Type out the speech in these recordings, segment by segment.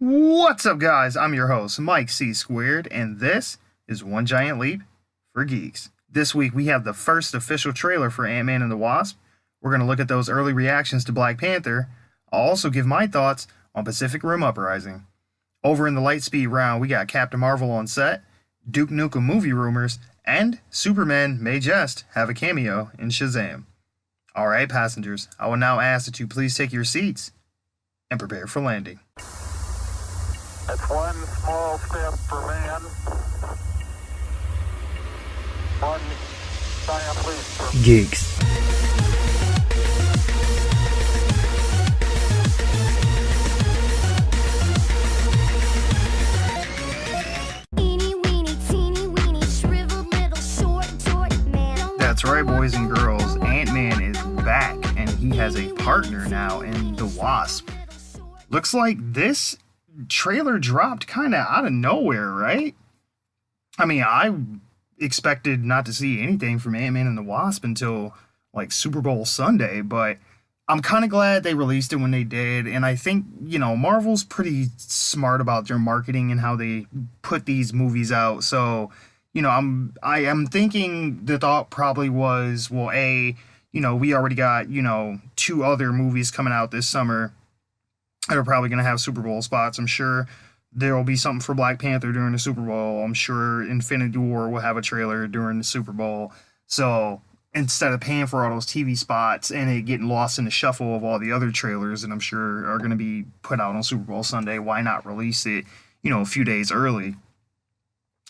What's up, guys? I'm your host, Mike C Squared, and this is One Giant Leap for Geeks. This week, we have the first official trailer for Ant-Man and The Wasp. We're going to look at those early reactions to Black Panther. I'll also give my thoughts on Pacific Rim Uprising. Over in the lightspeed round, we got Captain Marvel on set, Duke Nukem movie rumors, and Superman may just have a cameo in Shazam. Alright, passengers, I will now ask that you please take your seats and prepare for landing. That's one small step for man, one giant leap for Geeks. That's right, boys and girls, Ant-Man is back, and he has a partner now in The Wasp. Looks like this trailer dropped kind of out of nowhere, right? I mean, I expected not to see anything from Ant-Man and the Wasp until like Super Bowl Sunday, but I'm kind of glad they released it when they did. And I think, Marvel's pretty smart about their marketing and how they put these movies out. So, I am thinking the thought probably was, well, we already got, two other movies coming out this summer that are probably going to have Super Bowl spots. I'm sure there will be something for Black Panther during the Super Bowl. I'm sure Infinity War will have a trailer during the Super Bowl. So instead of paying for all those TV spots and it getting lost in the shuffle of all the other trailers that I'm sure are going to be put out on Super Bowl Sunday, why not release it, a few days early?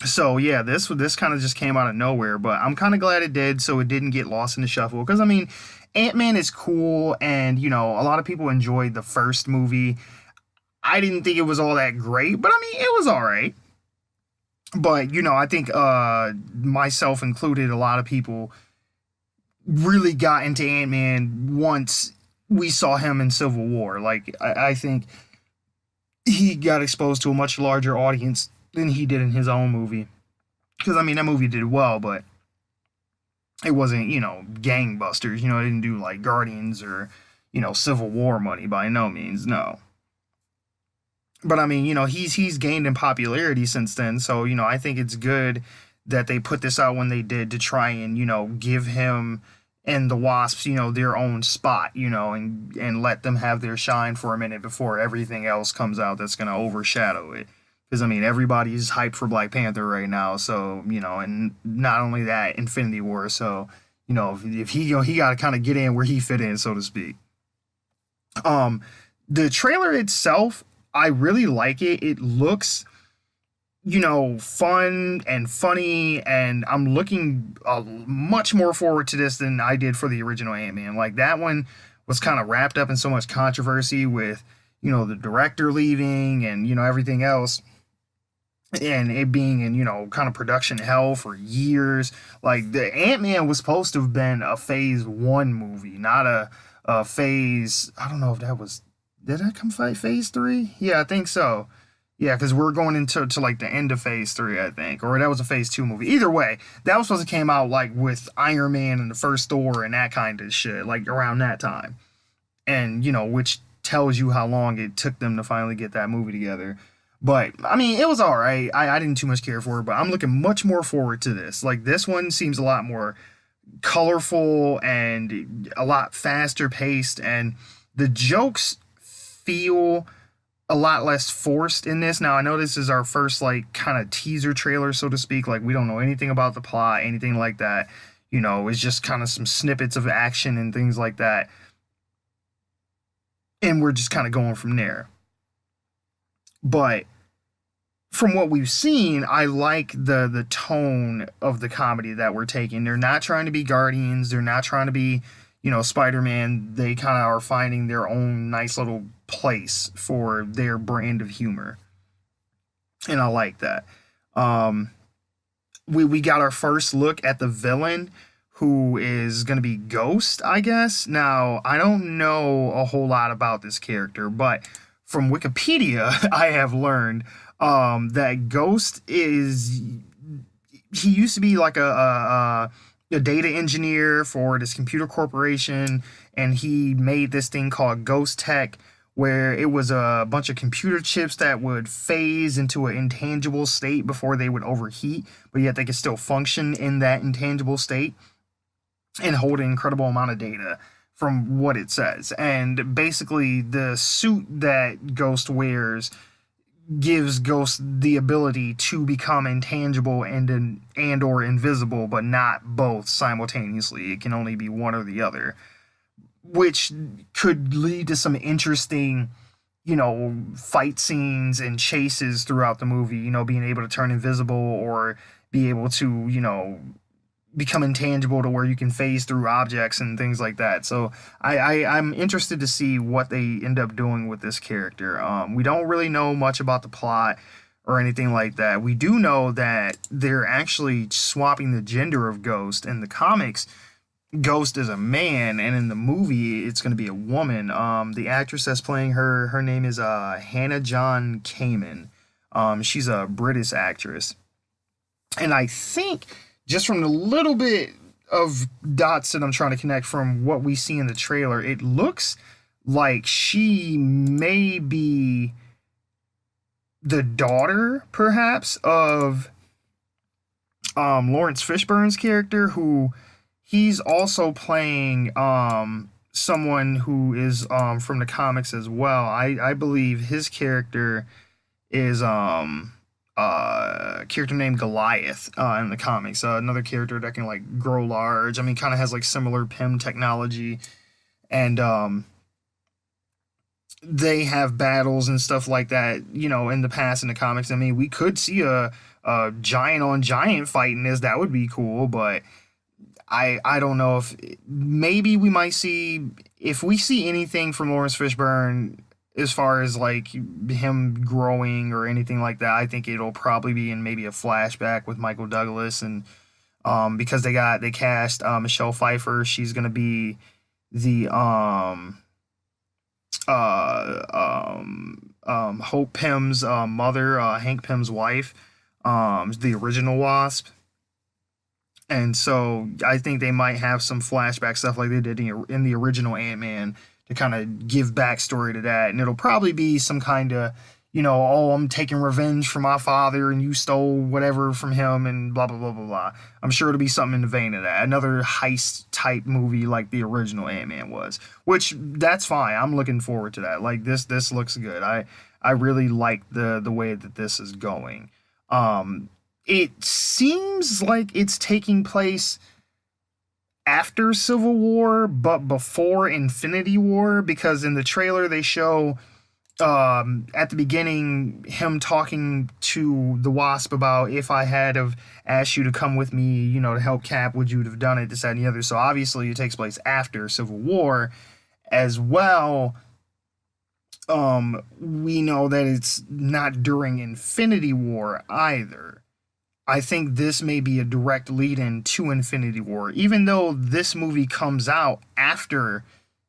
So yeah, this kind of just came out of nowhere, but I'm kind of glad it did, so it didn't get lost in the shuffle. Because I mean, Ant-Man is cool, and a lot of people enjoyed the first movie. I didn't think it was all that great, but I mean, it was all right. But I think myself included, a lot of people really got into Ant-Man once we saw him in Civil War. Like I think he got exposed to a much larger audience than he did in his own movie. Because, I mean, that movie did well, but it wasn't, gangbusters. It didn't do, like, Guardians or, Civil War money by no means, no. But, I mean, he's gained in popularity since then, so, I think it's good that they put this out when they did to try and, give him and the Wasps, their own spot, and let them have their shine for a minute before everything else comes out that's going to overshadow it. Because, I mean, everybody's hyped for Black Panther right now, so, and not only that, Infinity War, so, if he got to kind of get in where he fit in, so to speak. The trailer itself, I really like it. It looks, fun and funny, and I'm looking much more forward to this than I did for the original Ant-Man. Like, that one was kind of wrapped up in so much controversy with, the director leaving and, everything else. And it being in, kind of production hell for years. Like, the Ant-Man was supposed to have been a phase 1 movie, not a phase, I don't know if that was, did that come phase 3? Yeah, I think so. Yeah, because we're going into like the end of phase 3, I think. Or that was a phase 2 movie. Either way, that was supposed to came out like with Iron Man and the first Thor and that kind of shit, like around that time. And, which tells you how long it took them to finally get that movie together. But, I mean, it was alright. I didn't too much care for it, but I'm looking much more forward to this. Like, this one seems a lot more colorful and a lot faster paced, and the jokes feel a lot less forced in this. Now, I know this is our first, like, kind of teaser trailer, so to speak. Like, we don't know anything about the plot, anything like that. It's just kind of some snippets of action and things like that. And we're just kind of going from there. But from what we've seen, I like the tone of the comedy that we're taking. They're not trying to be Guardians. They're not trying to be, Spider-Man. They kind of are finding their own nice little place for their brand of humor. And I like that. We got our first look at the villain, who is going to be Ghost, I guess. Now, I don't know a whole lot about this character, but from Wikipedia, I have learned that Ghost he used to be like a data engineer for this computer corporation, and he made this thing called Ghost Tech, where it was a bunch of computer chips that would phase into an intangible state before they would overheat, but yet they could still function in that intangible state and hold an incredible amount of data from what it says. And basically, the suit that Ghost wears gives Ghost the ability to become intangible and or invisible, but not both simultaneously. It can only be one or the other, which could lead to some interesting, fight scenes and chases throughout the movie, being able to turn invisible or be able to, become intangible to where you can phase through objects and things like that. So I'm interested to see what they end up doing with this character. We don't really know much about the plot or anything like that. We do know that they're actually swapping the gender of Ghost. In the comics, Ghost is a man, and in the movie, it's going to be a woman. The actress that's playing her name is Hannah John Kamen. She's a British actress. And I think, just from the little bit of dots that I'm trying to connect from what we see in the trailer, it looks like she may be the daughter, perhaps, of Lawrence Fishburne's character, who he's also playing someone who is from the comics as well. I believe his character is character named Goliath in the comics. Another character that can like grow large. I mean, kind of has like similar PIM technology, and they have battles and stuff like that. In the past in the comics. I mean, we could see a giant on giant fight in this. That would be cool, but I don't know if maybe we might see, if we see anything from Lawrence Fishburne as far as like him growing or anything like that. I think it'll probably be in maybe a flashback with Michael Douglas, and because they cast Michelle Pfeiffer. She's gonna be the Hope Pym's mother, Hank Pym's wife, the original Wasp. And so I think they might have some flashback stuff like they did in the original Ant-Man to kind of give backstory to that. And it'll probably be some kind of, oh, I'm taking revenge for my father and you stole whatever from him and blah, blah, blah, blah, blah. I'm sure it'll be something in the vein of that. Another heist type movie like the original Ant-Man was, which that's fine. I'm looking forward to that. Like this looks good. I really like the way that this is going. It seems like it's taking place after Civil War, but before Infinity War, because in the trailer they show at the beginning him talking to the Wasp about, if I had have asked you to come with me, to help Cap, would you have done it, this, that, and the other. So obviously it takes place after Civil War as well. We know that it's not during Infinity War either. I think this may be a direct lead-in to Infinity War, even though this movie comes out after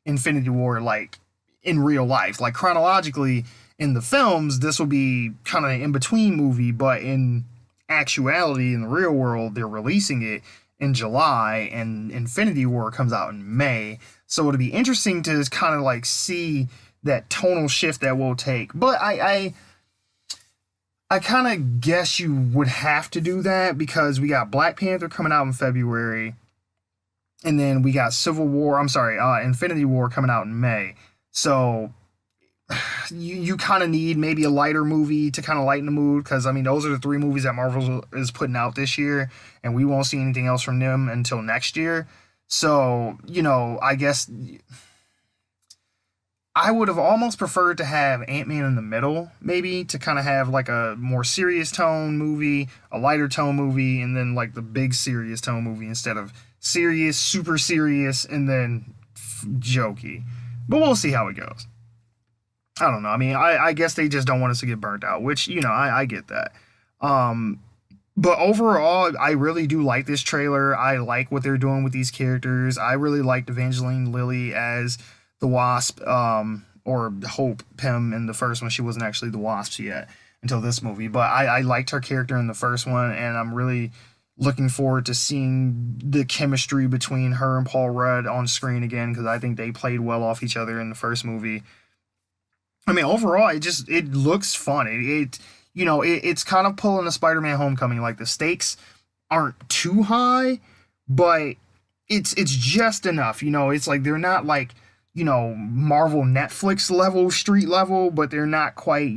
Infinity War, like, in real life. Like, chronologically, in the films, this will be kind of an in-between movie, but in actuality, in the real world, they're releasing it in July, and Infinity War comes out in May. So it'll be interesting to kind of, like, see that tonal shift that we'll take. But I kind of guess you would have to do that because we got Black Panther coming out in February, and then we got Infinity War coming out in May. So you kind of need maybe a lighter movie to kind of lighten the mood, because I mean those are the three movies that Marvel is putting out this year, and we won't see anything else from them until next year. So I guess I would have almost preferred to have Ant-Man in the middle, maybe, to kind of have like a more serious tone movie, a lighter tone movie, and then like the big serious tone movie instead of serious, super serious, and then jokey. But we'll see how it goes. I don't know. I mean, I guess they just don't want us to get burnt out, which, I get that. But overall, I really do like this trailer. I like what they're doing with these characters. I really liked Evangeline Lilly as the Wasp, or Hope Pym in the first one. She wasn't actually the Wasp yet until this movie, but I liked her character in the first one, and I'm really looking forward to seeing the chemistry between her and Paul Rudd on screen again, because I think they played well off each other in the first movie. I mean, overall, it looks fun. It's kind of pulling the Spider-Man Homecoming. Like the stakes aren't too high, but it's just enough. It's like they're not like Marvel Netflix level, street level, but they're not quite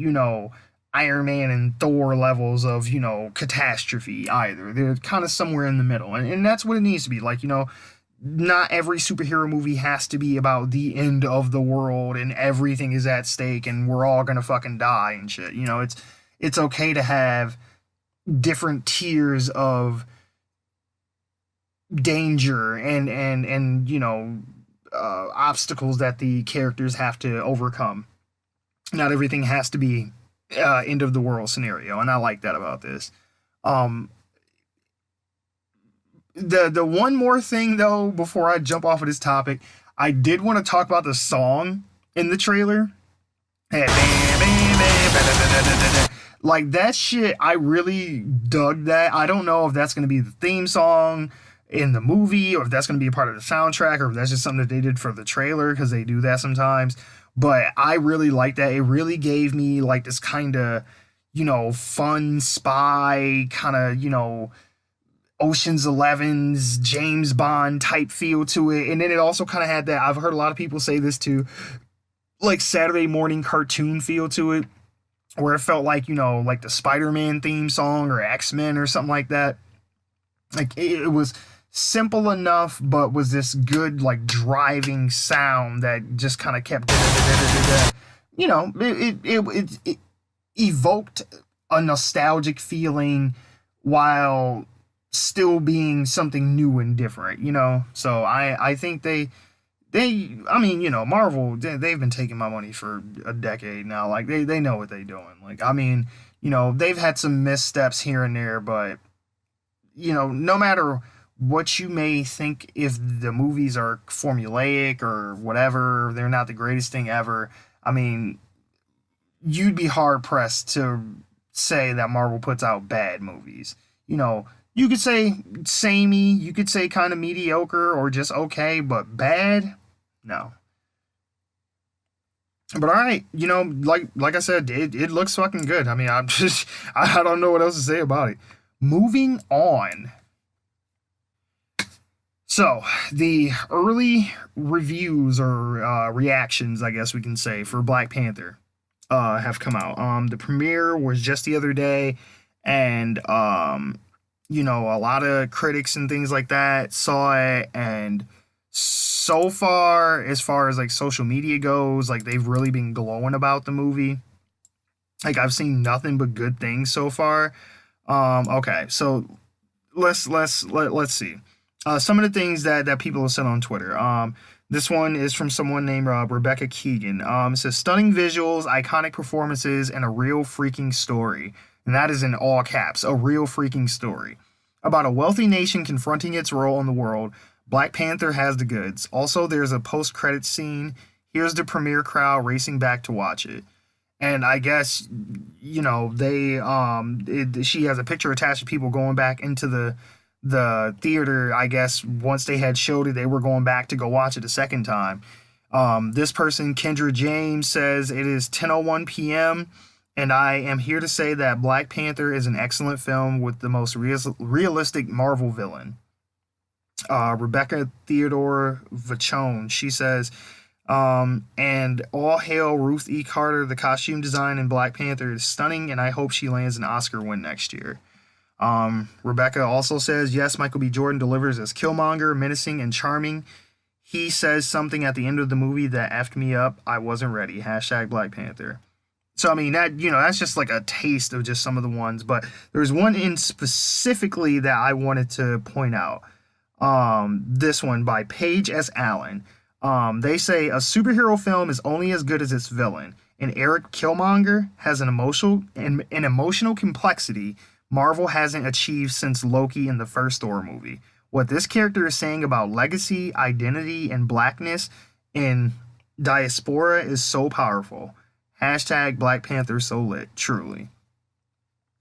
Iron Man and Thor levels of catastrophe either. They're kind of somewhere in the middle, and that's what it needs to be. Like not every superhero movie has to be about the end of the world and everything is at stake and we're all gonna fucking die and shit. It's okay to have different tiers of danger and obstacles that the characters have to overcome. Not everything has to be end of the world scenario, and I like that about this. Um, the one more thing though, before I jump off of this topic, I did want to talk about the song in the trailer. Like that shit, I really dug that. I don't know if that's gonna be the theme song in the movie, or if that's gonna be a part of the soundtrack, or if that's just something that they did for the trailer, because they do that sometimes. But I really like that. It really gave me like this kind of, fun spy kind of, Ocean's 11's James Bond type feel to it. And then it also kind of had that, I've heard a lot of people say this too, like Saturday morning cartoon feel to it, where it felt like, like the Spider-Man theme song or X-Men or something like that. Like it was simple enough, but was this good like driving sound that just kind of kept, it evoked a nostalgic feeling while still being something new and different, So I think Marvel, they've been taking my money for a decade now. Like they know what they're doing. Like, they've had some missteps here and there, but no matter what you may think, if the movies are formulaic or whatever, they're not the greatest thing ever. You'd be hard pressed to say that Marvel puts out bad movies. You could say samey, you could say kind of mediocre or just okay, but bad? No. But all right, like I said, it looks fucking good. I don't know what else to say about it. Moving on. So, the early reviews or reactions, I guess we can say, for Black Panther have come out. The premiere was just the other day, and a lot of critics and things like that saw it, and so far as like social media goes, like they've really been glowing about the movie. Like I've seen nothing but good things so far. Okay, so let's see. Some of the things that people have said on Twitter. This one is from someone named Rebecca Keegan. It says, stunning visuals, iconic performances, and a real freaking story. And that is in all caps, a real freaking story. About a wealthy nation confronting its role in the world, Black Panther has the goods. Also, there's a post-credit scene. Here's the premiere crowd racing back to watch it. And I guess, she has a picture attached to people going back into the theater. I guess once they had showed it, they were going back to go watch it a second time. This person, Kendra James, says it is 10:01 p.m. and I am here to say that Black Panther is an excellent film with the most realistic Marvel villain. Rebecca Theodore Vachon, she says, and all hail Ruth E. Carter. The costume design in Black Panther is stunning, and I hope she lands an Oscar win next year. Rebecca also says, yes, Michael B. Jordan delivers as Killmonger, menacing and charming. He says something at the end of the movie that effed me up. I wasn't ready. # Black Panther. So, that's just like a taste of just some of the ones. But there's one in specifically that I wanted to point out. This one by Paige S. Allen. They say a superhero film is only as good as its villain. And Eric Killmonger has an emotional complexity Marvel hasn't achieved since Loki in the first Thor movie. What this character is saying about legacy, identity, and blackness in diaspora is so powerful. # Black Panther so lit, truly.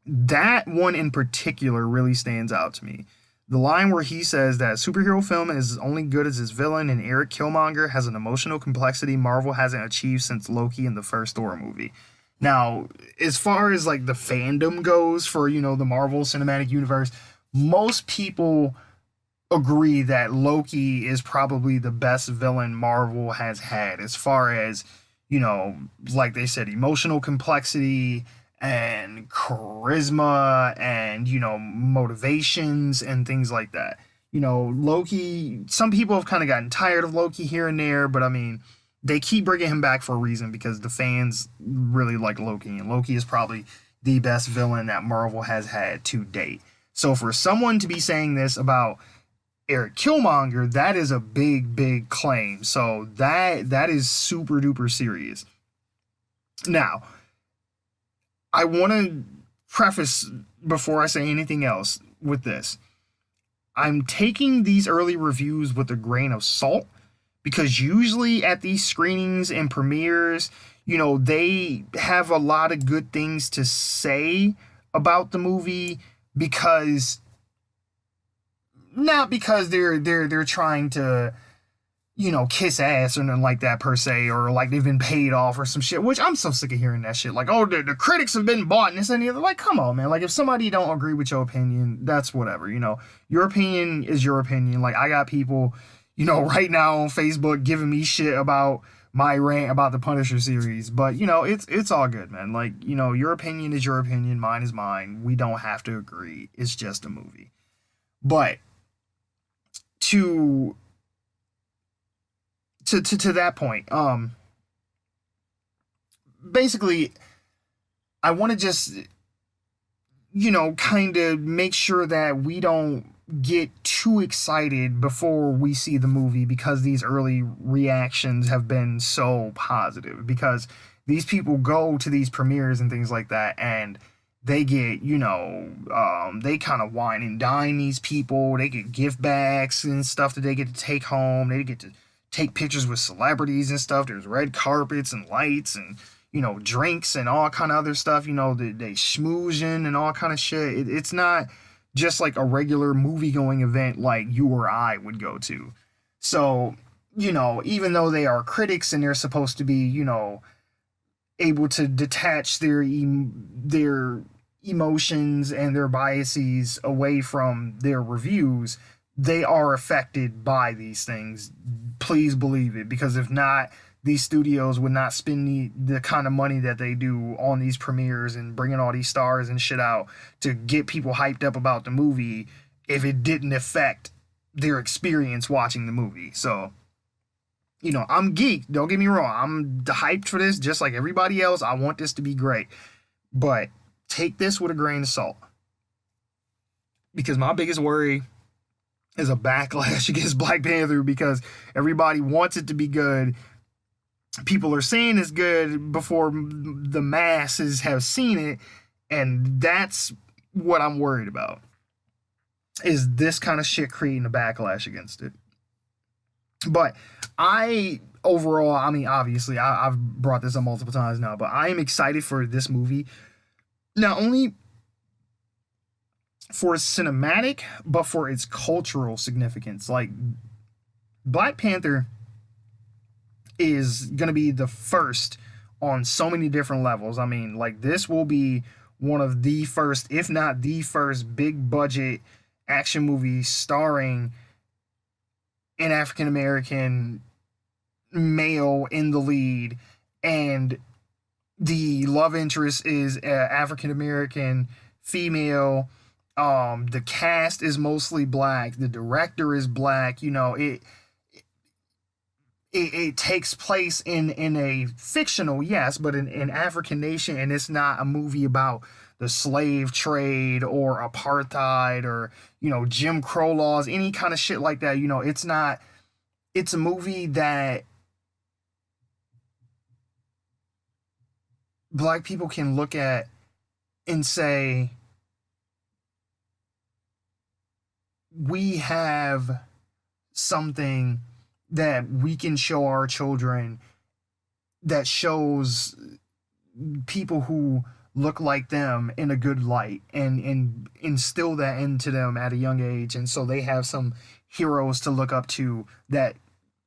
That one in particular really stands out to me. The line where he says that superhero film is only good as its villain and Eric Killmonger has an emotional complexity Marvel hasn't achieved since Loki in the first Thor movie. Now, as far as like the fandom goes for, the Marvel Cinematic Universe, most people agree that Loki is probably the best villain Marvel has had as far as, like they said, emotional complexity and charisma and, motivations and things like that. Loki, some people have kind of gotten tired of Loki here and there, but I mean, they keep bringing him back for a reason because the fans really like Loki, and Loki is probably the best villain that Marvel has had to date. So for someone to be saying this about Eric Killmonger, that is a big, big claim. So that is super duper serious. Now, I want to preface before I say anything else with this. I'm taking these early reviews with a grain of salt because usually at these screenings and premieres, they have a lot of good things to say about the movie because not because they're trying to, kiss ass or nothing like that per se, or like they've been paid off or some shit, which I'm so sick of hearing that shit. Like, oh, the critics have been bought and this and the other. Like, come on, man. Like, if somebody don't agree with your opinion, that's whatever, Your opinion is your opinion. Like, I got people, right now on Facebook giving me shit about my rant about the Punisher series. But, it's all good, man. Like, your opinion is your opinion. Mine is mine. We don't have to agree. It's just a movie. But to that point, basically, I want to just, kind of make sure that we don't get too excited before we see the movie because these early reactions have been so positive. Because these people go to these premieres and things like that, and they get, they kind of wine and dine these people. They get gift bags and stuff that they get to take home. They get to take pictures with celebrities and stuff. There's red carpets and lights and, drinks and all kind of other stuff. They schmoozing and all kind of shit. It's not just like a regular movie-going event like you or I would go to. So, even though they are critics and they're supposed to be, able to detach their emotions and their biases away from their reviews, they are affected by these things. Please believe it, because if not, these studios would not spend the kind of money that they do on these premieres and bringing all these stars and shit out to get people hyped up about the movie if it didn't affect their experience watching the movie. So, I'm geeked, don't get me wrong. I'm hyped for this just like everybody else. I want this to be great. But take this with a grain of salt. Because my biggest worry is a backlash against Black Panther because everybody wants it to be good. People are saying it's good before the masses have seen it, and that's what I'm worried about, is this kind of shit creating a backlash against it. But overall, I mean, obviously, I've brought this up multiple times now, but I am excited for this movie, not only for its cinematic, but for its cultural significance. Like, Black Panther is going to be the first on so many different levels. I mean, like, this will be one of the first, if not the first, big budget action movie starring an African American male in the lead, and the love interest is African American female. The cast is mostly black. The director is black. It takes place in a fictional, yes, but in African nation, and it's not a movie about the slave trade or apartheid or, Jim Crow laws, any kind of shit like that. It's not, it's a movie that Black people can look at and say, we have something that we can show our children that shows people who look like them in a good light and instill that into them at a young age, and so they have some heroes to look up to that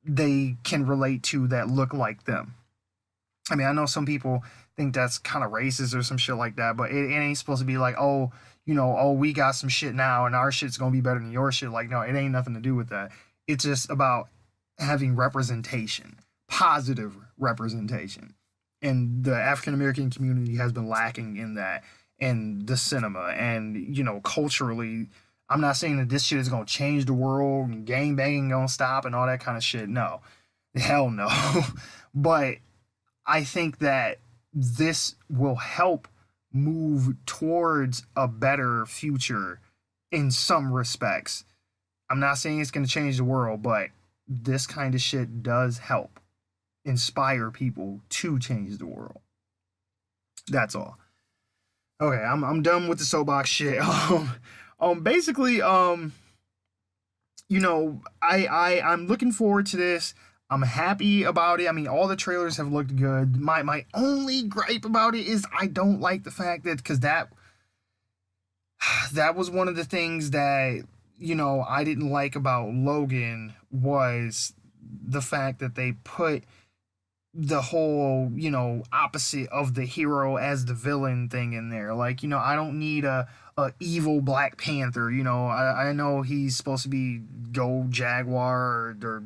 they can relate to that look like them. I mean, I know some people think that's kind of racist or some shit like that, but it ain't supposed to be like, oh, oh, we got some shit now and our shit's gonna be better than your shit. Like, no, it ain't nothing to do with that. It's just about having representation, positive representation. And the African American community has been lacking in that, in the cinema. And, culturally, I'm not saying that this shit is gonna change the world and gang banging gonna stop and all that kind of shit. No. Hell no. But I think that this will help move towards a better future in some respects. I'm not saying it's going to change the world, but this kind of shit does help inspire people to change the world. That's all. Okay, I'm done with the soapbox shit. Basically, I'm looking forward to this. I'm happy about it. I mean, all the trailers have looked good. My only gripe about it is I don't like the fact that, because that was one of the things that, I didn't like about Logan, was the fact that they put the whole, opposite of the hero as the villain thing in there. Like, I don't need a evil Black Panther. I know he's supposed to be Go Jaguar or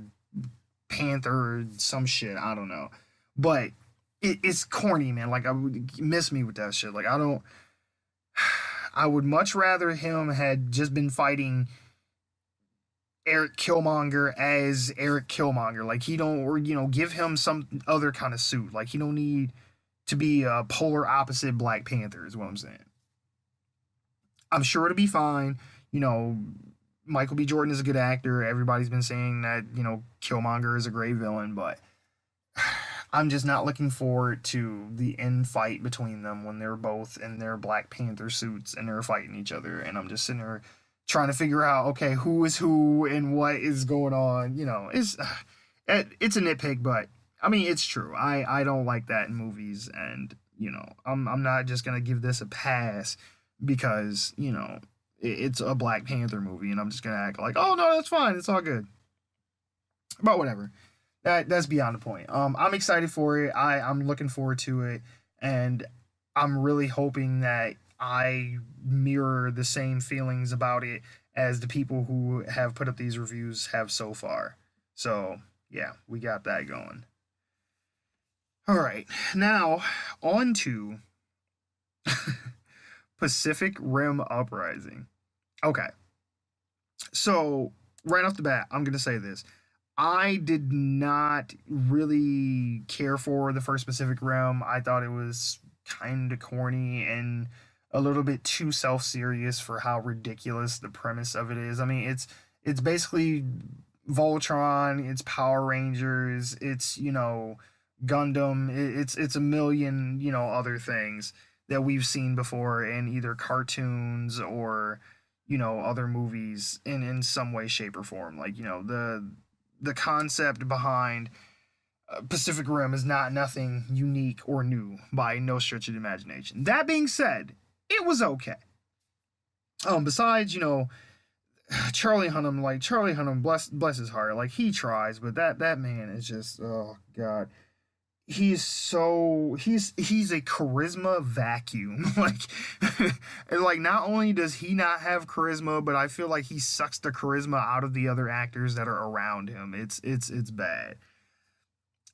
Panther or some shit, I don't know, but it's corny, man. Like, I would miss me with that shit. Like, I would much rather him had just been fighting Eric Killmonger as Eric Killmonger. Like, he don't, or give him some other kind of suit. Like, he don't need to be a polar opposite Black Panther, is what I'm saying. I'm sure it'll be fine. Michael B. Jordan is a good actor. Everybody's been saying that, Killmonger is a great villain, but I'm just not looking forward to the end fight between them when they're both in their Black Panther suits and they're fighting each other. And I'm just sitting there trying to figure out, okay, who is who and what is going on. It's a nitpick, but I mean, it's true. I don't like that in movies, and I'm not just gonna give this a pass because it's a Black Panther movie, and I'm just gonna act like, oh no, that's fine, it's all good. But whatever, that's beyond the point. I'm excited for it. I'm looking forward to it, and I'm really hoping that I mirror the same feelings about it as the people who have put up these reviews have so far. So yeah, we got that going. All right, now on to Pacific Rim Uprising. Okay. So, right off the bat, I'm going to say this. I did not really care for the first Pacific Rim. I thought it was kind of corny and a little bit too self-serious for how ridiculous the premise of it is. I mean, it's basically Voltron, it's Power Rangers, it's, Gundam, it's a million, other things that we've seen before in either cartoons or, other movies in some way, shape, or form. Like, the concept behind Pacific Rim is nothing unique or new by no stretch of the imagination. That being said, it was okay. Besides, Charlie Hunnam, bless his heart, like, he tries, but that man is just, oh god. He's a charisma vacuum. Like, not only does he not have charisma, but I feel like he sucks the charisma out of the other actors that are around him. It's bad.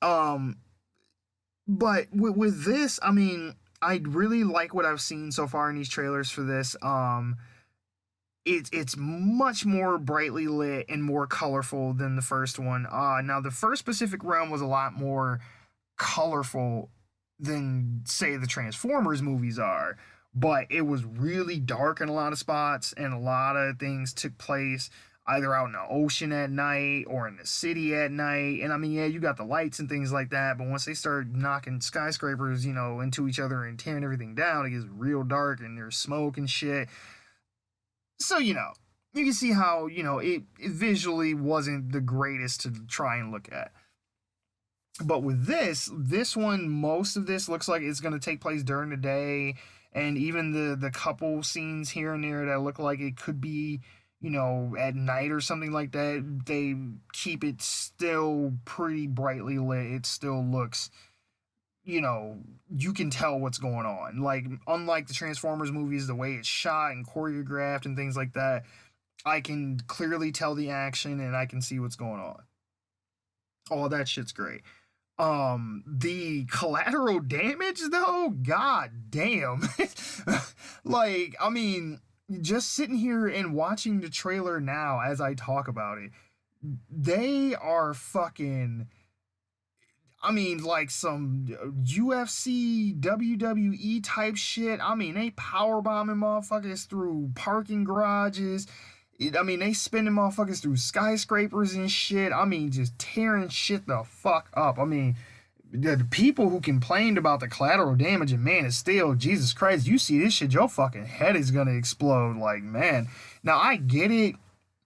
But with this, I mean, I really like what I've seen so far in these trailers for this. It's much more brightly lit and more colorful than the first one. Now the first Pacific Rim was a lot more colorful than, say, the Transformers movies are, but it was really dark in a lot of spots, and a lot of things took place either out in the ocean at night or in the city at night. And I mean, yeah, you got the lights and things like that, but once they start knocking skyscrapers, into each other and tearing everything down, it gets real dark and there's smoke and shit. So, you can see how, it visually wasn't the greatest to try and look at. But with this one, most of this looks like it's going to take place during the day, and even the couple scenes here and there that look like it could be, you know, at night or something like that, they keep it still pretty brightly lit. It still looks, you know, you can tell what's going on. Like, unlike the Transformers movies, the way it's shot and choreographed and things like that, I can clearly tell the action and I can see what's going on. All that shit's great. The collateral damage though, god damn. Like, I mean, just sitting here and watching the trailer now as I talk about it, they are fucking, I mean, like some UFC, WWE type shit. I mean, they power bombing motherfuckers through parking garages. I mean, they spinning motherfuckers through skyscrapers and shit. I mean, just tearing shit the fuck up. I mean, the people who complained about the collateral damage in Man of Steel, Jesus Christ, you see this shit, your fucking head is gonna explode. Like, man. Now, I get it.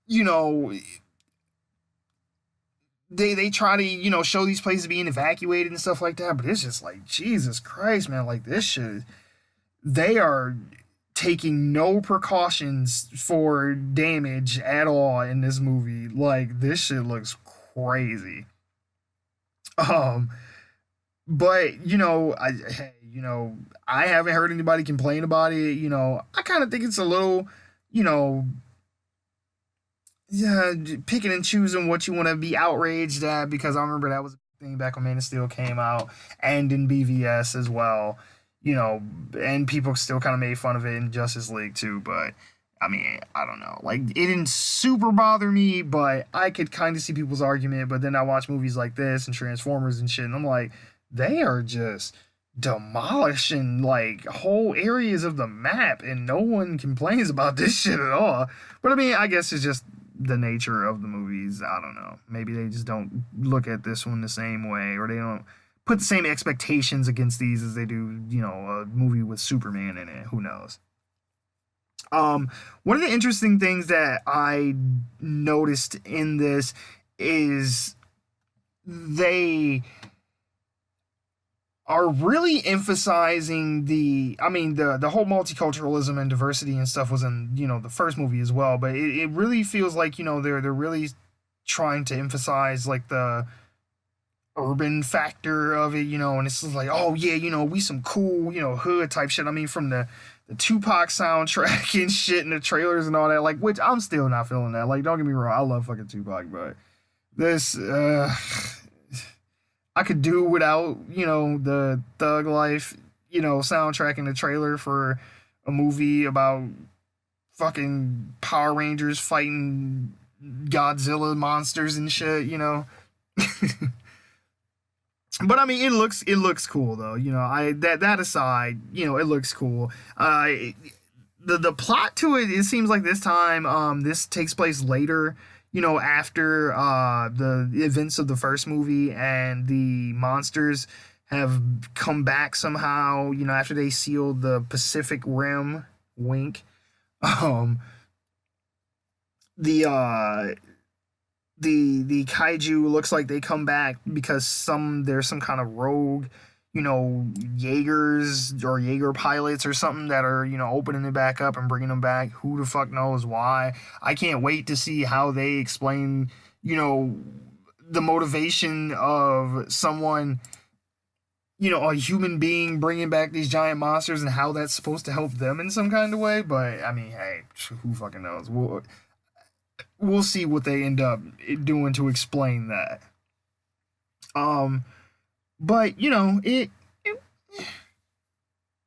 You know, they try to, you know, show these places being evacuated and stuff like that, but it's just like, Jesus Christ, man, like, this shit, they are taking no precautions for damage at all in this movie. Like, this shit looks crazy. um but you know, I haven't heard anybody complain about it. You know, I kind of think it's a little, you know, yeah, picking and choosing what you want to be outraged at, because I remember that was a thing back when Man of Steel came out and in BVS as well, you know, and people still kind of made fun of it in Justice League too. But I mean, I don't know, like, it didn't super bother me, but I could kind of see people's argument. But then I watch movies like this and Transformers and shit, and I'm like, they are just demolishing like whole areas of the map, and no one complains about this shit at all. But I mean, I guess it's just the nature of the movies. I don't know. Maybe they just don't look at this one the same way, or they don't put the same expectations against these as they do, you know, a movie with Superman in it. Who knows? One of the interesting things that I noticed in this is they are really emphasizing the whole multiculturalism and diversity and stuff was in, you know, the first movie as well, but it really feels like, you know, they're really trying to emphasize like the urban factor of it, you know, and it's just like, oh yeah, you know, we some cool, you know, hood type shit. I mean, from the Tupac soundtrack and shit and the trailers and all that, like, which I'm still not feeling that. Like, don't get me wrong, I love fucking Tupac, but this I could do without, you know, the Thug Life, you know, soundtrack in the trailer for a movie about fucking Power Rangers fighting Godzilla monsters and shit, you know. But I mean, it looks cool though, you know. That aside, you know, it looks cool. The plot to it seems like this time, this takes place later, you know, after the events of the first movie, and the monsters have come back somehow, you know, after they sealed the Pacific Rim, wink. um the the kaiju looks like they come back because there's some kind of rogue, you know, Jaegers or Jaeger pilots or something that are, you know, opening it back up and bringing them back. Who the fuck knows why? I can't wait to see how they explain, you know, the motivation of someone, you know, a human being bringing back these giant monsters and how that's supposed to help them in some kind of way. But I mean, hey, who fucking knows? We'll see what they end up doing to explain that. But you know, it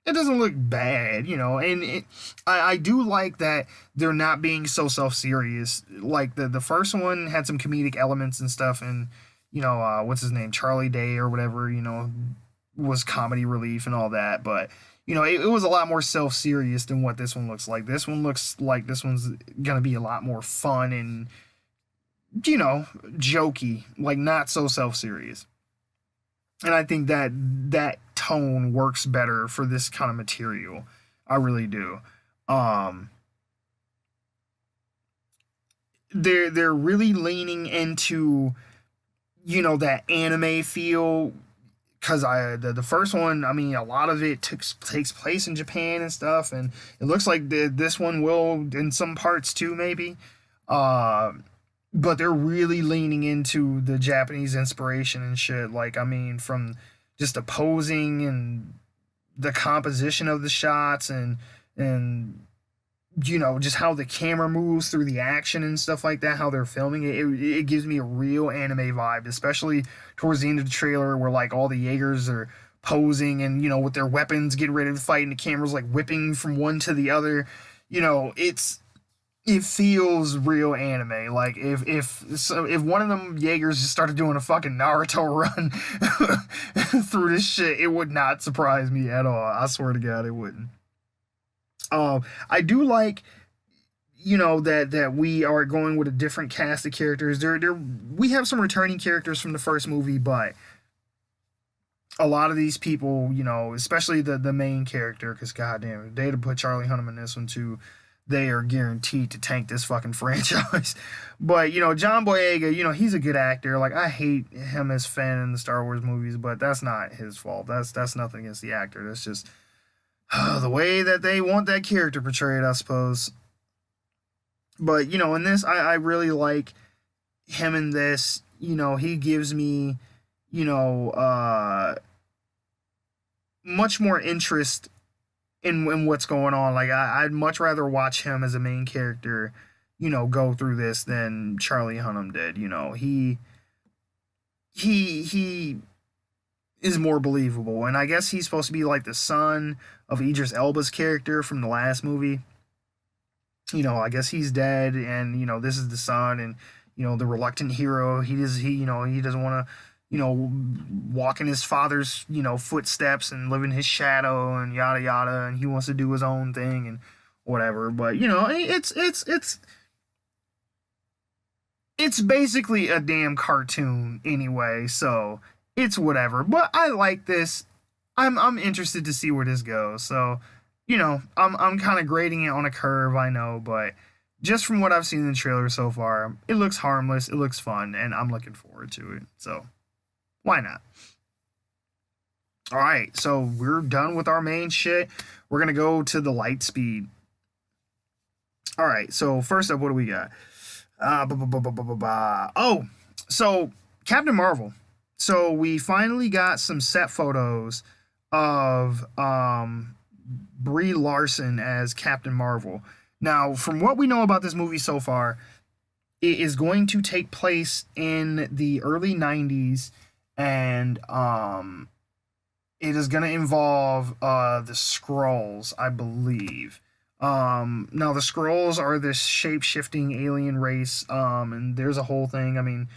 doesn't look bad, you know, and I do like that they're not being so self-serious. Like the first one had some comedic elements and stuff, and you know, what's his name, Charlie Day or whatever, you know, was comedy relief and all that. But you know, it was a lot more self-serious than what this one looks like. This one looks like this one's gonna be a lot more fun and, you know, jokey, like not so self-serious. And I think that tone works better for this kind of material. I really do. Um, they're really leaning into, you know, that anime feel because the first one, I mean, a lot of it takes place in Japan and stuff, and it looks like this one will in some parts too, maybe. Uh, but they're really leaning into the Japanese inspiration and shit. Like, I mean, from just the posing and the composition of the shots and just how the camera moves through the action and stuff like that, how they're filming it gives me a real anime vibe, especially towards the end of the trailer where like all the Jaegers are posing and with their weapons getting ready to fight and the camera's like whipping from one to the other. It feels real anime. Like if one of them Jaegers just started doing a fucking Naruto run through this shit, it would not surprise me at all. I swear to God, it wouldn't. I do like, that we are going with a different cast of characters. We have some returning characters from the first movie, but a lot of these people, especially the main character, because goddamn, if they'd have put Charlie Hunnam in this one too, they are guaranteed to tank this fucking franchise. But John Boyega, he's a good actor. Like, I hate him as Finn in the Star Wars movies, but that's not his fault. That's nothing against the actor. That's just the way that they want that character portrayed, I suppose. But, in this, I really like him in this. He gives me, much more interest in what's going on. Like, I'd much rather watch him as a main character, go through this than Charlie Hunnam did. He is more believable. And I guess he's supposed to be like the son of Idris Elba's character from the last movie. I guess he's dead, and this is the son, and the reluctant hero. He doesn't want to walk in his father's footsteps and live in his shadow and yada yada, and he wants to do his own thing and whatever. But it's basically a damn cartoon anyway, so it's whatever. But I like this. I'm interested to see where this goes. So, I'm kind of grading it on a curve, I know, but just from what I've seen in the trailer so far, it looks harmless, it looks fun, and I'm looking forward to it. So, why not? All right, so we're done with our main shit. We're gonna go to the light speed. All right, so first up, what do we got? Oh, so Captain Marvel. So we finally got some set photos of Brie Larson as Captain Marvel. Now, from what we know about this movie so far, it is going to take place in the early 90s, and it is going to involve the Skrulls, I believe. Now, the Skrulls are this shape-shifting alien race, and there's a whole thing. I mean,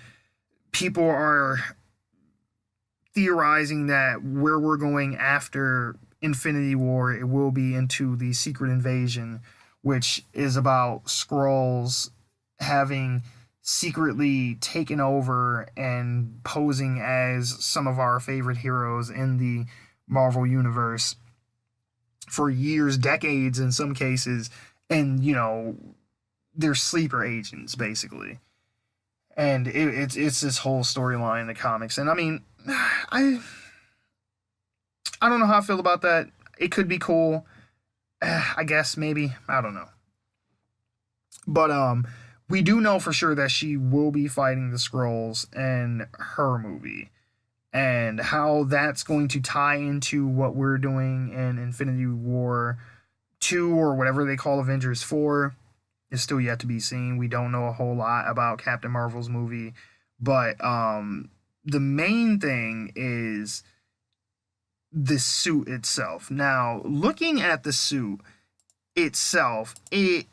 people are theorizing that where we're going after Infinity War, it will be into the Secret Invasion, which is about Skrulls having secretly taken over and posing as some of our favorite heroes in the Marvel Universe for years, decades in some cases, and they're sleeper agents basically. And it's this whole storyline in the comics, and I mean, I don't know how I feel about that. It could be cool, I guess, maybe, I don't know. But we do know for sure that she will be fighting the Skrulls in her movie, and how that's going to tie into what we're doing in Infinity War 2 or whatever they call Avengers 4 is still yet to be seen. We don't know a whole lot about Captain Marvel's movie, but the main thing is the suit itself. Now, looking at the suit itself, it's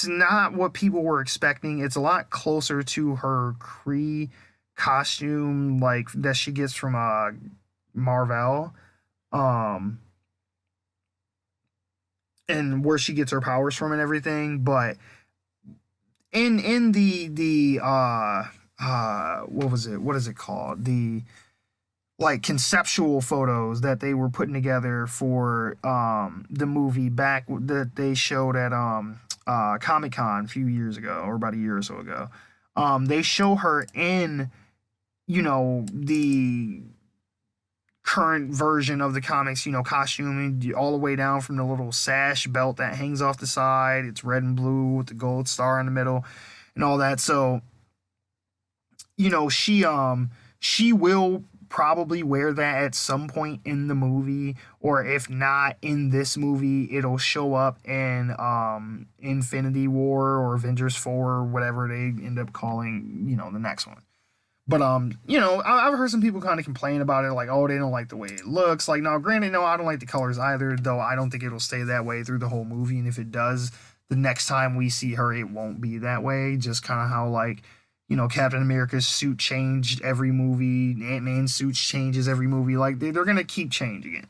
not what people were expecting. It's a lot closer to her Kree costume, like that she gets from Marvel, and where she gets her powers from and everything. But in the what was it? What is it called? The like conceptual photos that they were putting together for the movie back that they showed at Comic-Con a few years ago, or about a year or so ago. They show her in the current version of the comics, costuming all the way down from the little sash belt that hangs off the side. It's red and blue with the gold star in the middle and all that. So, she will probably wear that at some point in the movie, or if not in this movie, it'll show up in Infinity War or Avengers 4 or whatever they end up calling, the next one. But I've heard some people kind of complain about it, like, oh, they don't like the way it looks. Like, no, granted, no, I don't like the colors either, though I don't think it'll stay that way through the whole movie. And if it does, the next time we see her, it won't be that way. Just kind of how, like, Captain America's suit changed every movie, Ant-Man's suit changes every movie. Like, they're gonna keep changing it.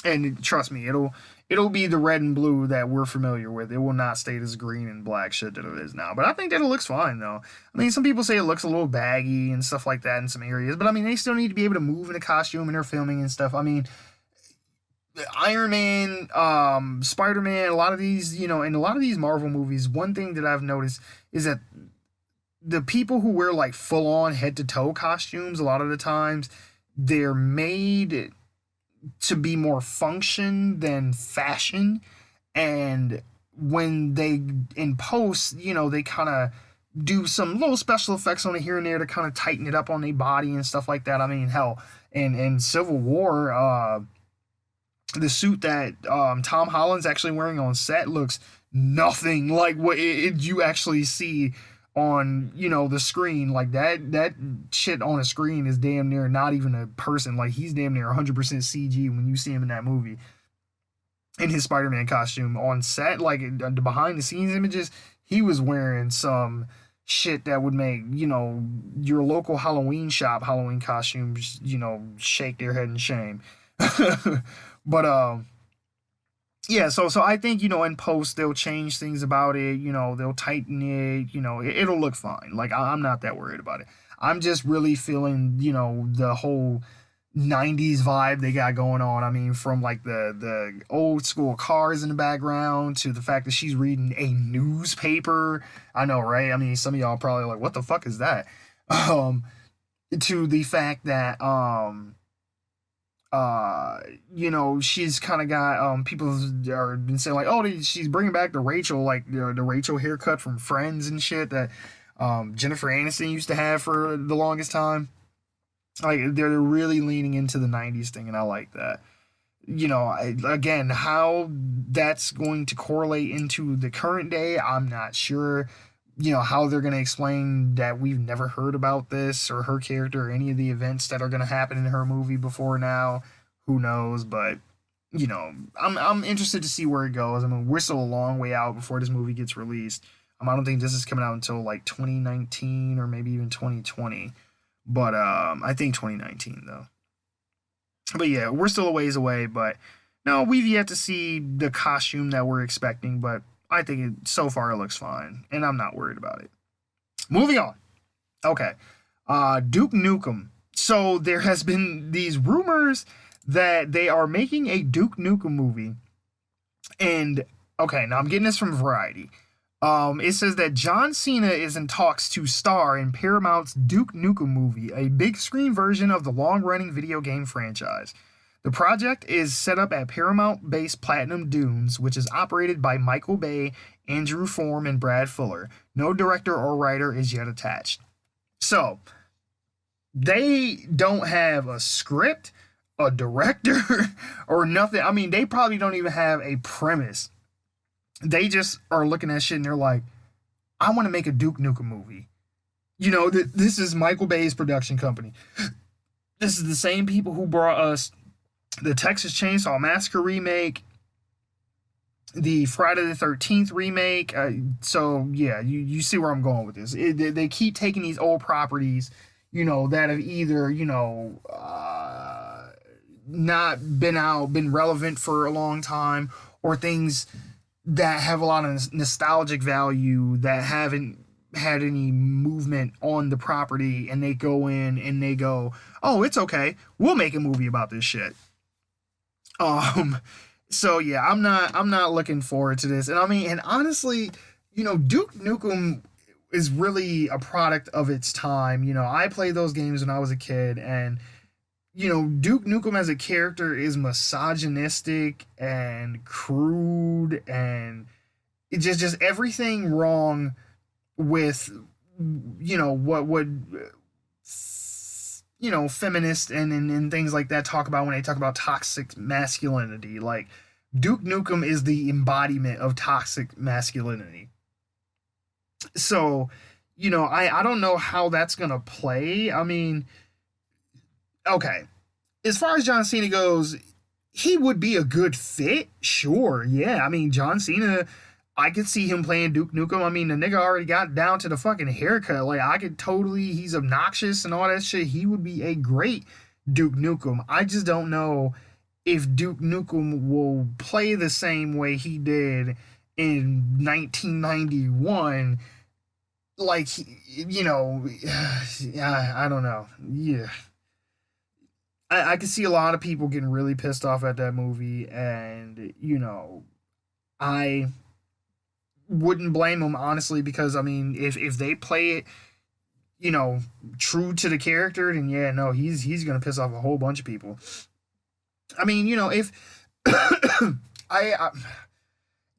And trust me, it'll be the red and blue that we're familiar with. It will not stay this green and black shit that it is now. But I think that it looks fine, though. I mean, some people say it looks a little baggy and stuff like that in some areas. But, I mean, they still need to be able to move in a costume and they're filming and stuff. I mean, Iron Man, Spider-Man, a lot of these, in a lot of these Marvel movies, one thing that I've noticed is that the people who wear, like, full-on head-to-toe costumes, a lot of the times, they're made to be more function than fashion. And when they in post, they kind of do some little special effects on it here and there to kind of tighten it up on their body and stuff like that. I mean, hell, in Civil War, the suit that Tom Holland's actually wearing on set looks nothing like what you actually see on the screen. Like that shit on a screen is damn near not even a person. Like, he's damn near 100% CG when you see him in that movie in his Spider-Man costume. On set, like, the behind the scenes images, he was wearing some shit that would make your local Halloween shop Halloween costumes shake their head in shame. But yeah, so I think, in post, they'll change things about it, they'll tighten it, it'll look fine. Like, I'm not that worried about it. I'm just really feeling, the whole 90s vibe they got going on. I mean, from, like, the old school cars in the background to the fact that she's reading a newspaper. I know, right? I mean, some of y'all probably like, what the fuck is that? To the fact that, she's kind of got, people are been saying, like, oh, she's bringing back the Rachel, like, the Rachel haircut from Friends and shit that Jennifer Aniston used to have for the longest time. Like, they're really leaning into the 90s thing, and I like that. Again, how that's going to correlate into the current day, I'm not sure. How they're going to explain that we've never heard about this or her character or any of the events that are going to happen in her movie before now. Who knows? But, I'm interested to see where it goes. I mean, we're still a long way out before this movie gets released. I don't think this is coming out until, like, 2019 or maybe even 2020. But I think 2019, though. But yeah, we're still a ways away. But no, we've yet to see the costume that we're expecting. But I think so far it looks fine, and I'm not worried about it. Moving on. Okay. Duke Nukem. So there has been these rumors that they are making a Duke Nukem movie. And, okay, now I'm getting this from Variety. It says that John Cena is in talks to star in Paramount's Duke Nukem movie, a big screen version of the long-running video game franchise. The project is set up at Paramount-based Platinum Dunes, which is operated by Michael Bay, Andrew Form, and Brad Fuller. No director or writer is yet attached. So, they don't have a script, a director, or nothing. I mean, they probably don't even have a premise. They just are looking at shit and they're like, I want to make a Duke Nukem movie. This is Michael Bay's production company. This is the same people who brought us the Texas Chainsaw Massacre remake, the Friday the 13th remake. So, yeah, you see where I'm going with this. They keep taking these old properties, that have either, not been relevant for a long time, or things that have a lot of nostalgic value that haven't had any movement on the property, and they go in and they go, oh, it's okay, we'll make a movie about this shit. So yeah, I'm not looking forward to this. And I mean, and honestly, Duke Nukem is really a product of its time. You know, I played those games when I was a kid, and you know, Duke Nukem as a character is misogynistic and crude, and it just everything wrong with, you know, what would, you know, feminists and things like that talk about when they talk about toxic masculinity. Like, Duke Nukem is the embodiment of toxic masculinity. So, you know, I don't know how that's gonna play. I mean, okay, as far as John Cena goes, he would be a good fit, sure. Yeah, I mean, John Cena, I could see him playing Duke Nukem. I mean, the nigga already got down to the fucking haircut. Like, I could totally, he's obnoxious and all that shit. He would be a great Duke Nukem. I just don't know if Duke Nukem will play the same way he did in 1991. Like, you know, I don't know. Yeah. I can see a lot of people getting really pissed off at that movie, and, you know, I wouldn't blame them, honestly, because, I mean, if they play it, you know, true to the character, then yeah, no, he's gonna piss off a whole bunch of people. I mean, you know, if I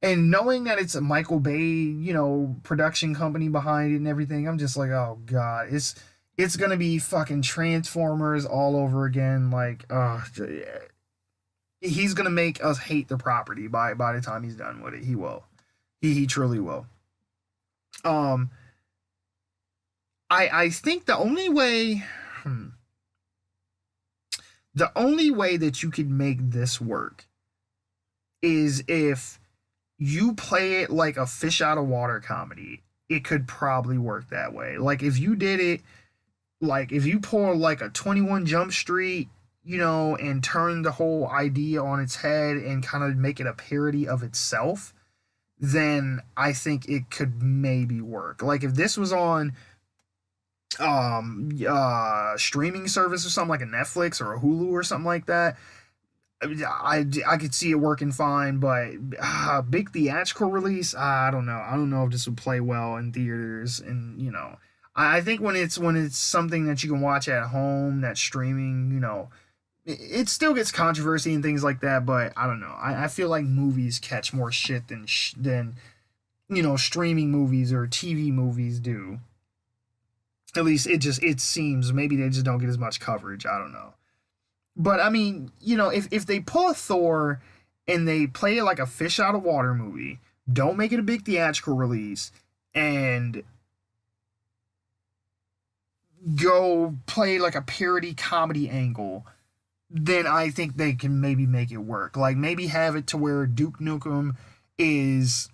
and knowing that it's a Michael Bay, you know, production company behind it and everything, I'm just like, oh god, it's gonna be fucking Transformers all over again. Like, he's gonna make us hate the property by the time he's done with it. He will. He truly will. I think the only way that you could make this work is if you play it like a fish out of water comedy. It could probably work that way. Like, if you did it, like, if you pull like a 21 Jump Street, you know, and turn the whole idea on its head and kind of make it a parody of itself, then I think it could maybe work. Like, if this was on streaming service or something like a Netflix or a Hulu or something like that, I could see it working fine. But big theatrical release, I don't know. I don't know if this would play well in theaters. And, you know, I think when it's something that you can watch at home, that streaming, you know, it still gets controversy and things like that. But I don't know. I feel like movies catch more shit than you know, streaming movies or TV movies do. At least it seems. Maybe they just don't get as much coverage. I don't know. But I mean, you know, if they pull a Thor and they play it like a fish out of water movie, don't make it a big theatrical release, and go play like a parody comedy angle, then I think they can maybe make it work. Like, maybe have it to where Duke Nukem is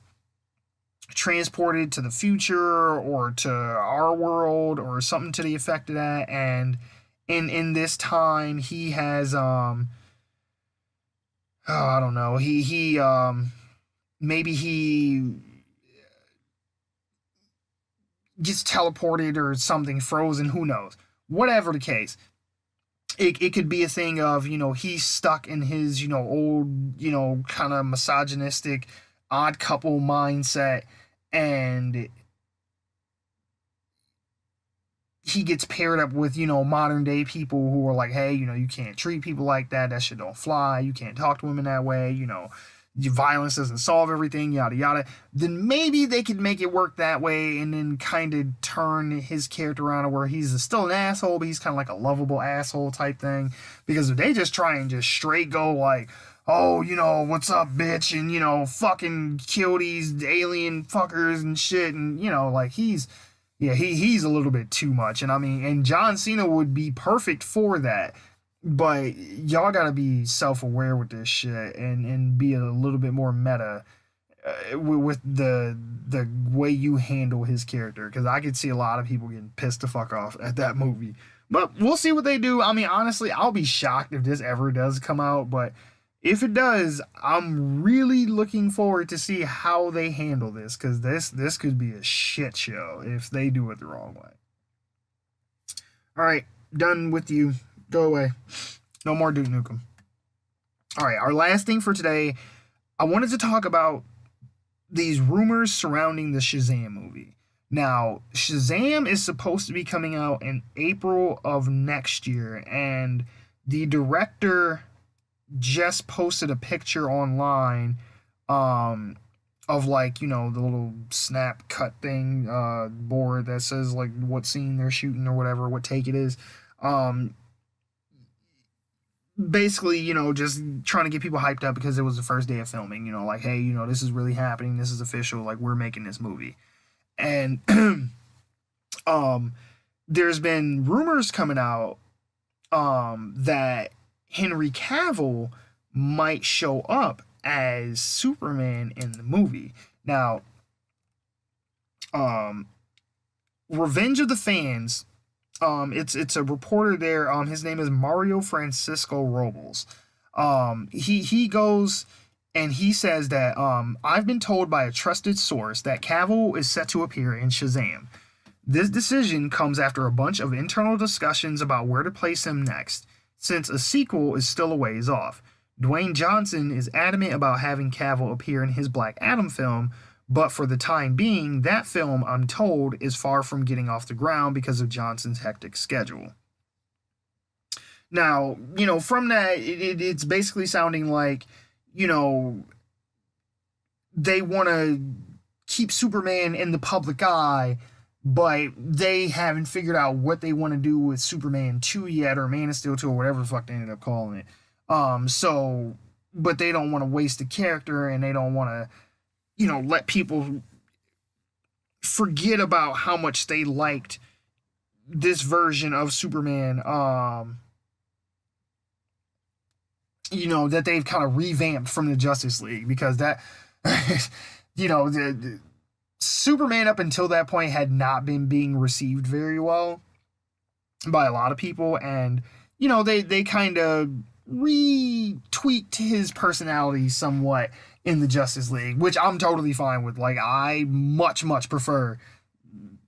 transported to the future or to our world or something to the effect of that, and in this time he has I don't know, he maybe he gets teleported or something, frozen, who knows. Whatever the case, it could be a thing of, you know, he's stuck in his, you know, old, you know, kind of misogynistic odd couple mindset, and he gets paired up with, you know, modern day people who are like, hey, you know, you can't treat people like that. That shit don't fly. You can't talk to women that way. You know, violence doesn't solve everything, yada, yada. Then maybe they could make it work that way, and then kind of turn his character around to where he's still an asshole, but he's kind of like a lovable asshole type thing. Because if they just try and just straight go like, oh, you know, what's up, bitch, and, you know, fucking kill these alien fuckers and shit, and, you know, like, he's a little bit too much. And I mean, and John Cena would be perfect for that. But y'all gotta be self-aware with this shit, and be a little bit more meta with the way you handle his character. Because I could see a lot of people getting pissed the fuck off at that movie. But we'll see what they do. I mean, honestly, I'll be shocked if this ever does come out. But if it does, I'm really looking forward to see how they handle this, because this could be a shit show if they do it the wrong way. All right, done with you. Go away. No more Duke Nukem. All right, our last thing for today, I wanted to talk about these rumors surrounding the Shazam movie. Now, Shazam is supposed to be coming out in April of next year, and the director just posted a picture online of like, you know, the little snap cut thing board that says like what scene they're shooting or whatever, what take it is. Um Basically, you know, just trying to get people hyped up because it was the first day of filming, you know, like, hey, you know, this is really happening, this is official, like we're making this movie. And um there's been rumors coming out that Henry Cavill might show up as Superman in the movie. Now, um, Revenge of the Fans. It's a reporter there. His name is Mario Francisco Robles. He goes and he says that I've been told by a trusted source that Cavill is set to appear in Shazam. This decision comes after a bunch of internal discussions about where to place him next, since a sequel is still a ways off. Dwayne Johnson is adamant about having Cavill appear in his Black Adam film, but for the time being, that film, I'm told, is far from getting off the ground because of Johnson's hectic schedule. Now, you know, from that, it's basically sounding like, you know, they want to keep Superman in the public eye, but they haven't figured out what they want to do with Superman 2 yet, or Man of Steel 2, or whatever the fuck they ended up calling it. So, but they don't want to waste the character, and they don't want to, you know, let people forget about how much they liked this version of Superman, you know, that they've kind of revamped from the Justice League, because that, you know, the Superman up until that point had not been being received very well by a lot of people, and, you know, they kind of retweaked his personality somewhat in the Justice League, which I'm totally fine with. Like, I much prefer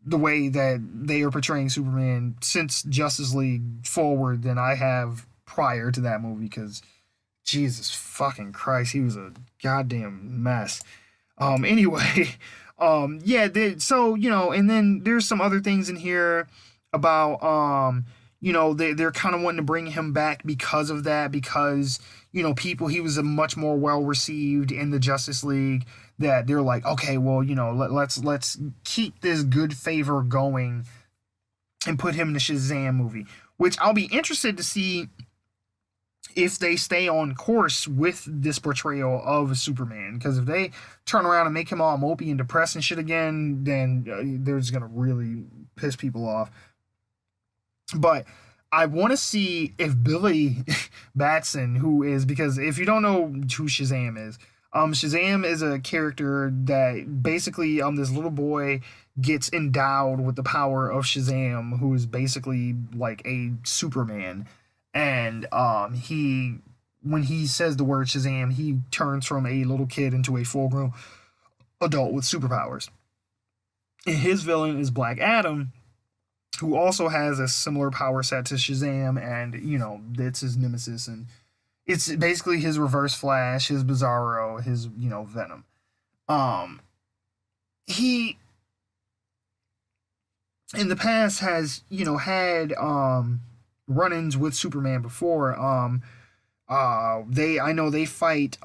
the way that they are portraying Superman since Justice League forward than I have prior to that movie, because Jesus fucking Christ, he was a goddamn mess. Anyway, yeah, so, you know, and then there's some other things in here about, you know, they're kind of wanting to bring him back because of that, because, you know, he was a much more well received in the Justice League, that they're like, okay, well, you know, let's keep this good favor going and put him in the Shazam movie, which I'll be interested to see if they stay on course with this portrayal of Superman, because if they turn around and make him all mopey and depressed and shit again, then they're just gonna really piss people off. But I want to see if Billy Batson, who is, because if you don't know who Shazam is a character that basically, this little boy gets endowed with the power of Shazam, who is basically like a Superman. And when he says the word Shazam, he turns from a little kid into a full-grown adult with superpowers. And his villain is Black Adam, who also has a similar power set to Shazam, and, you know, it's his nemesis, and it's basically his Reverse Flash, his Bizarro, his, you know, Venom. He, in the past, has, you know, had, run-ins with Superman before. I know they fight,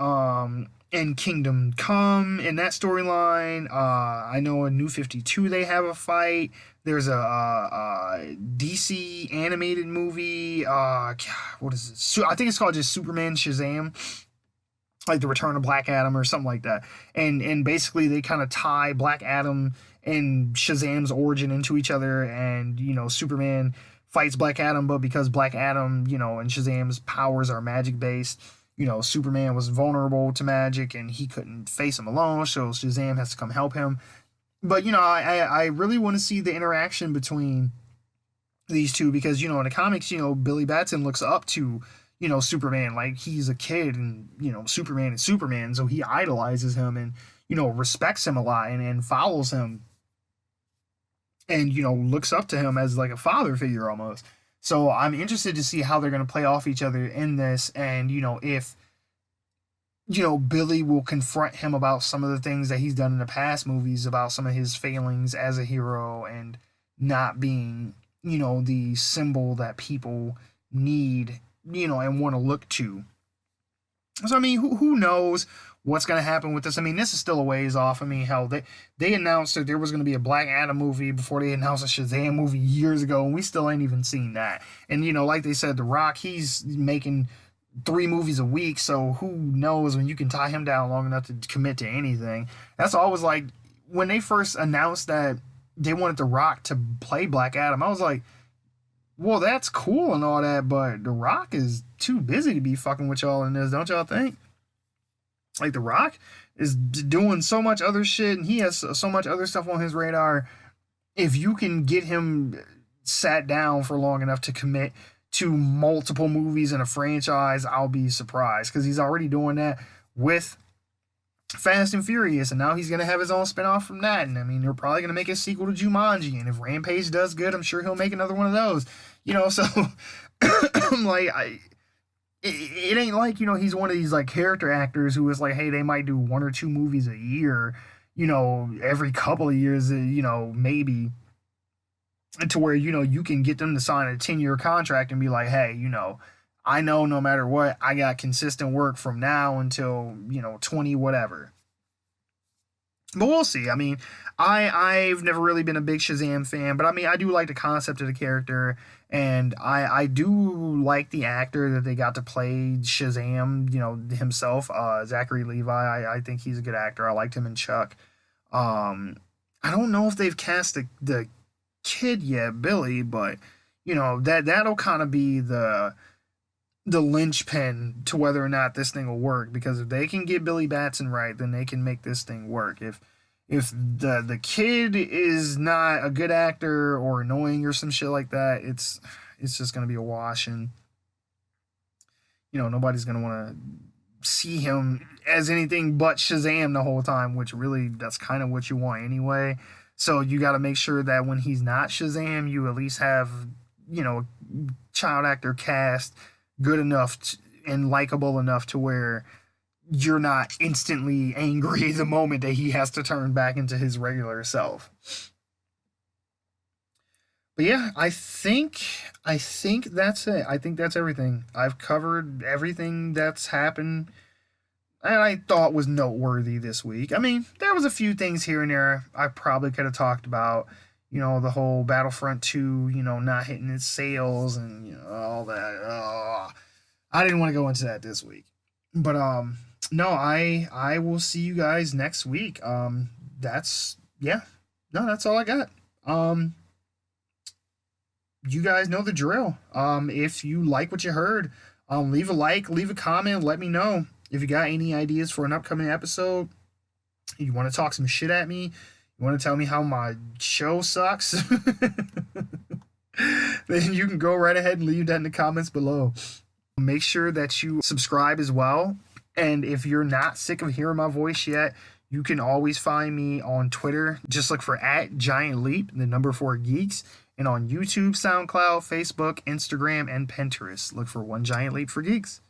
in Kingdom Come, in that storyline. I know in New 52 they have a fight. There's a DC animated movie. What is it? I think it's called just Superman Shazam, like the Return of Black Adam or something like that. And basically they kind of tie Black Adam and Shazam's origin into each other. And, you know, Superman fights Black Adam, but because Black Adam, you know, and Shazam's powers are magic based, you know, Superman was vulnerable to magic and he couldn't face him alone, so Shazam has to come help him. But, you know, I really want to see the interaction between these two, because, you know, in the comics, you know, Billy Batson looks up to, you know, Superman like he's a kid, and, you know, Superman is Superman, so he idolizes him and, you know, respects him a lot, and follows him, and, you know, looks up to him as like a father figure almost. So I'm interested to see how they're going to play off each other in this, and, you know, if Billy will confront him about some of the things that he's done in the past movies, about some of his failings as a hero and not being, the symbol that people need, and want to look to. So, I mean, who knows what's going to happen with this? I mean, this is still a ways off. I mean, hell, they announced that there was going to be a Black Adam movie before they announced a Shazam movie years ago, and we still ain't even seen that. And, like they said, The Rock, he's making 3 movies a week, so who knows when you can tie him down long enough to commit to anything. That's always like, when they first announced that they wanted The Rock to play Black Adam, I was like, well, that's cool and all that, but The Rock is too busy to be fucking with y'all in this, don't y'all think? Like, The Rock is doing so much other shit, and he has so much other stuff on his radar. If you can get him sat down for long enough to commit to multiple movies in a franchise, I'll be surprised, because he's already doing that with Fast and Furious, and now he's going to have his own spinoff from that. And I mean, they're probably going to make a sequel to Jumanji, and if Rampage does good, I'm sure he'll make another one of those. So I'm like, it ain't like, he's one of these like character actors who is like, hey, they might do 1 or 2 movies a year, every couple of years, maybe, to where, you can get them to sign a 10-year contract and be like, hey, I know no matter what, I got consistent work from now until, 20 whatever. But we'll see. I mean, I've never really been a big Shazam fan, but I mean, I do like the concept of the character, and I do like the actor that they got to play Shazam, himself, Zachary Levi. I think he's a good actor. I liked him in Chuck. I don't know if they've cast the kid yet, Billy, but, that'll kind of be the linchpin to whether or not this thing will work, because if they can get Billy Batson right, then they can make this thing work. If the kid is not a good actor or annoying or some shit like that, it's just gonna be a wash, and nobody's gonna want to see him as anything but Shazam the whole time, which really, that's kind of what you want anyway. So you got to make sure that when he's not Shazam, you at least have child actor cast good enough and likable enough to where you're not instantly angry the moment that he has to turn back into his regular self. But yeah, I think that's it. I think that's everything. I've covered everything that's happened and I thought was noteworthy this week. I mean, there was a few things here and there I probably could have talked about. The whole Battlefront 2, not hitting its sales and, all that. I didn't want to go into that this week. But, no, I will see you guys next week. That's all I got. You guys know the drill. If you like what you heard, leave a like, leave a comment, let me know. If you got any ideas for an upcoming episode, you want to talk some shit at me, you want to tell me how my show sucks, then you can go right ahead and leave that in the comments below. Make sure that you subscribe as well. And if you're not sick of hearing my voice yet, you can always find me on Twitter. Just look for @GiantLeap, the number 4 Geeks. And on YouTube, SoundCloud, Facebook, Instagram, and Pinterest. Look for One Giant Leap for Geeks.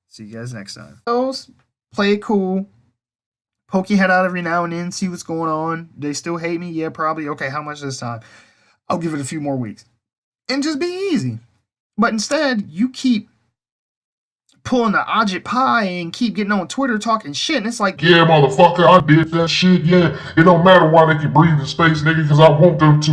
See you guys next time. Play it cool. Poke your head out every now and then. See what's going on. They still hate me? Yeah, probably. Okay, how much this time? I'll give it a few more weeks. And just be easy. But instead, you keep pulling the Ajit pie and keep getting on Twitter talking shit. And it's like, yeah, motherfucker, I did that shit. Yeah, it don't matter why they can breathe in space, nigga, because I want them to.